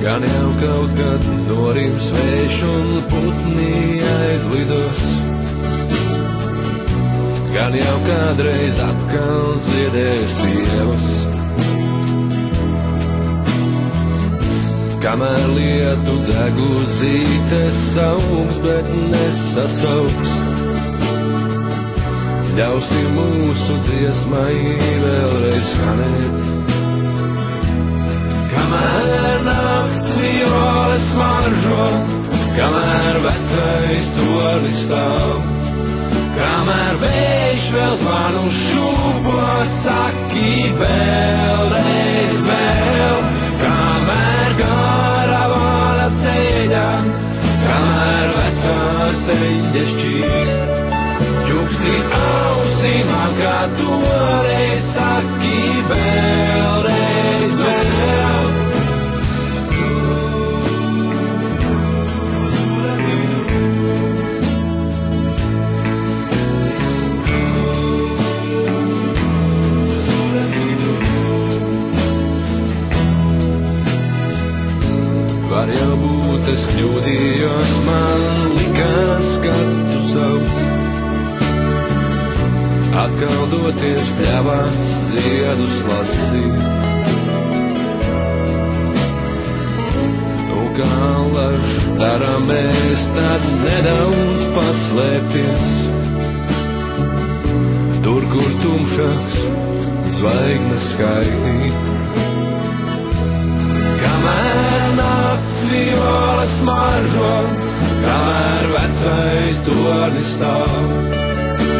gan jau kaut kad norims vējš un putni aizlidos, gan jau kādreiz atkal ziedēs ievas. Kamēr lietu deguzītes augs, bet nesasauks, ļausim mūsu dziesmai vēlreiz skanēt. Kamēr nakts violes maržo, kamēr vecais tornis stāv, kamēr vējš vēl zvanu šūpo, saki vēlreiz vēl. Kamēr karavāna ceļā, kamēr vecās eļļas šķīst, čuksti ausīm, kā toreiz saki vēlreiz vēl. Var jau būt, es kļūdījos, man likās, ka tu sauc. Atkal doties pļavās, ziedus lasīt. Nu, kā laž daram mēs, tad nedaudz paslēpties. Tur, kur tumšāks, zvaigznes skaitīt. Kamēr nakts violes maržo, kamēr vecais tornis stāv,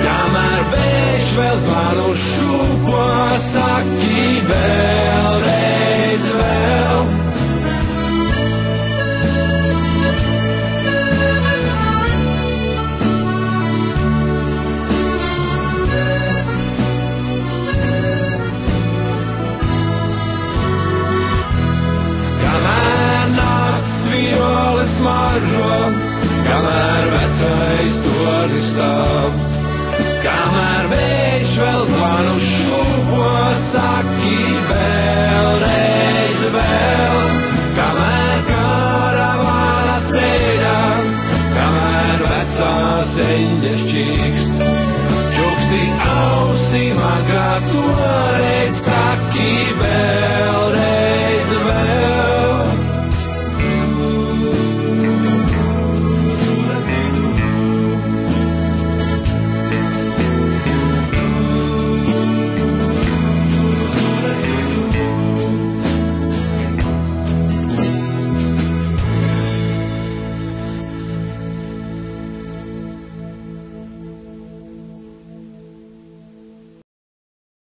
kamēr vējš vēl zvanu šūpo, saki vēlreiz vēl. Violes maržo, kamēr vecais tornis stāv, kamēr vējš vēl zvanu šūpo, saki vēl.